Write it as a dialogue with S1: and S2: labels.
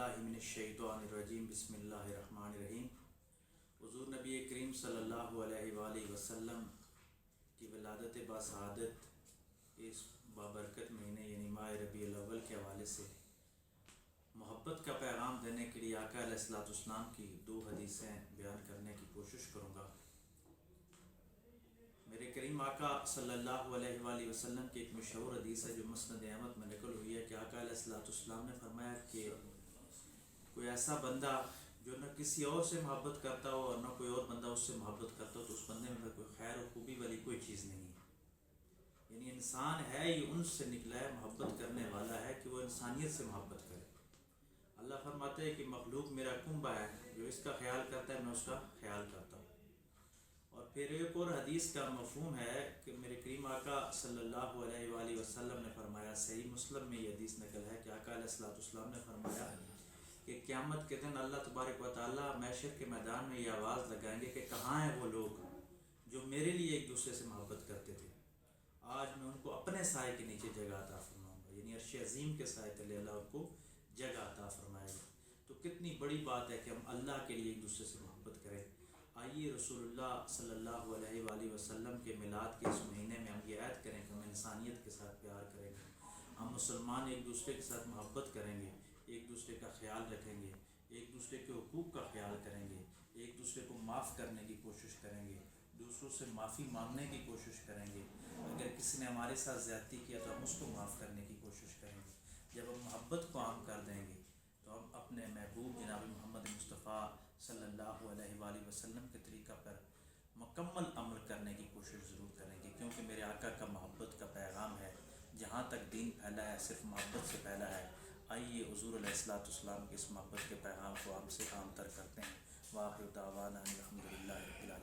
S1: باللہ من الشیطان الرجیم بسم اللہ الرحمن الرحیم۔ حضور نبی کریم صلی اللہ علیہ وآلہ وسلم کی ولادت باسعادت اس بابرکت مہینے یعنی ماہ ربیع الاول کے حوالے سے محبت کا پیغام دینے کے لیے آقا علیہ الصلوۃ والسلام کی دو حدیثیں بیان کرنے کی کوشش کروں گا۔ میرے کریم آقا صلی اللہ علیہ وآلہ وسلم کی ایک مشہور حدیث ہے جو مسند احمد میں نقل ہوئی ہے کہ آقا علیہ الصلوۃ والسلام نے فرمایا کہ کوئی ایسا بندہ جو نہ کسی اور سے محبت کرتا ہو اور نہ کوئی اور بندہ اس سے محبت کرتا ہو تو اس بندے میں کوئی خیر و خوبی والی کوئی چیز نہیں ہے۔ یعنی انسان ہے یہ ان سے نکلا ہے، محبت کرنے والا ہے کہ وہ انسانیت سے محبت کرے۔ اللہ فرماتے ہیں کہ مخلوق میرا کنبہ ہے، جو اس کا خیال کرتا ہے میں اس کا خیال کرتا ہوں۔ اور پھر ایک اور حدیث کا مفہوم ہے کہ میرے کریم آقا صلی اللہ علیہ وآلہ وسلم نے فرمایا، صحیح مسلم میں یہ حدیث نقل ہے کہ آقا علیہ الصلوۃ والسلام نے فرمایا کہ قیامت کے دن اللہ تبارک و تعالیٰ محشر کے میدان میں یہ آواز لگائیں گے کہ کہاں ہیں وہ لوگ جو میرے لیے ایک دوسرے سے محبت کرتے تھے، آج میں ان کو اپنے سائے کے نیچے جگہ عطا فرماؤں گا۔ یعنی عرش عظیم کے سائے تلے اللہ ان کو جگہ عطا فرمائے گا۔ تو کتنی بڑی بات ہے کہ ہم اللہ کے لیے ایک دوسرے سے محبت کریں۔ آئیے رسول اللہ صلی اللہ علیہ وآلہ وسلم کے میلاد کے اس مہینے میں ہم یہ عہد کریں کہ ہم انسانیت کے ساتھ پیار کریں گے، ہم مسلمان ایک دوسرے کے ساتھ محبت کریں گے، ایک دوسرے کا خیال رکھیں گے، ایک دوسرے کے حقوق کا خیال کریں گے، ایک دوسرے کو معاف کرنے کی کوشش کریں گے، دوسروں سے معافی مانگنے کی کوشش کریں گے۔ اگر کسی نے ہمارے ساتھ زیادتی کیا تو ہم اس کو معاف کرنے کی کوشش کریں گے۔ جب ہم محبت کو عام کر دیں گے تو ہم اپنے محبوب جناب محمد مصطفیٰ صلی اللہ علیہ وآلہ وسلم کے طریقہ پر مکمل عمل کرنے کی کوشش ضرور کریں گے، کیونکہ میرے آقا کا محبت کا پیغام ہے، جہاں تک دین پھیلا ہے صرف محبت سے پھیلا ہے۔ آئیے حضور علیہ الصلوۃ والسلام کے اس محبت کے پیغام کو ہم سے عام تر کرتے ہیں۔ وآخر دعوانا الحمد للہ رب العالمین۔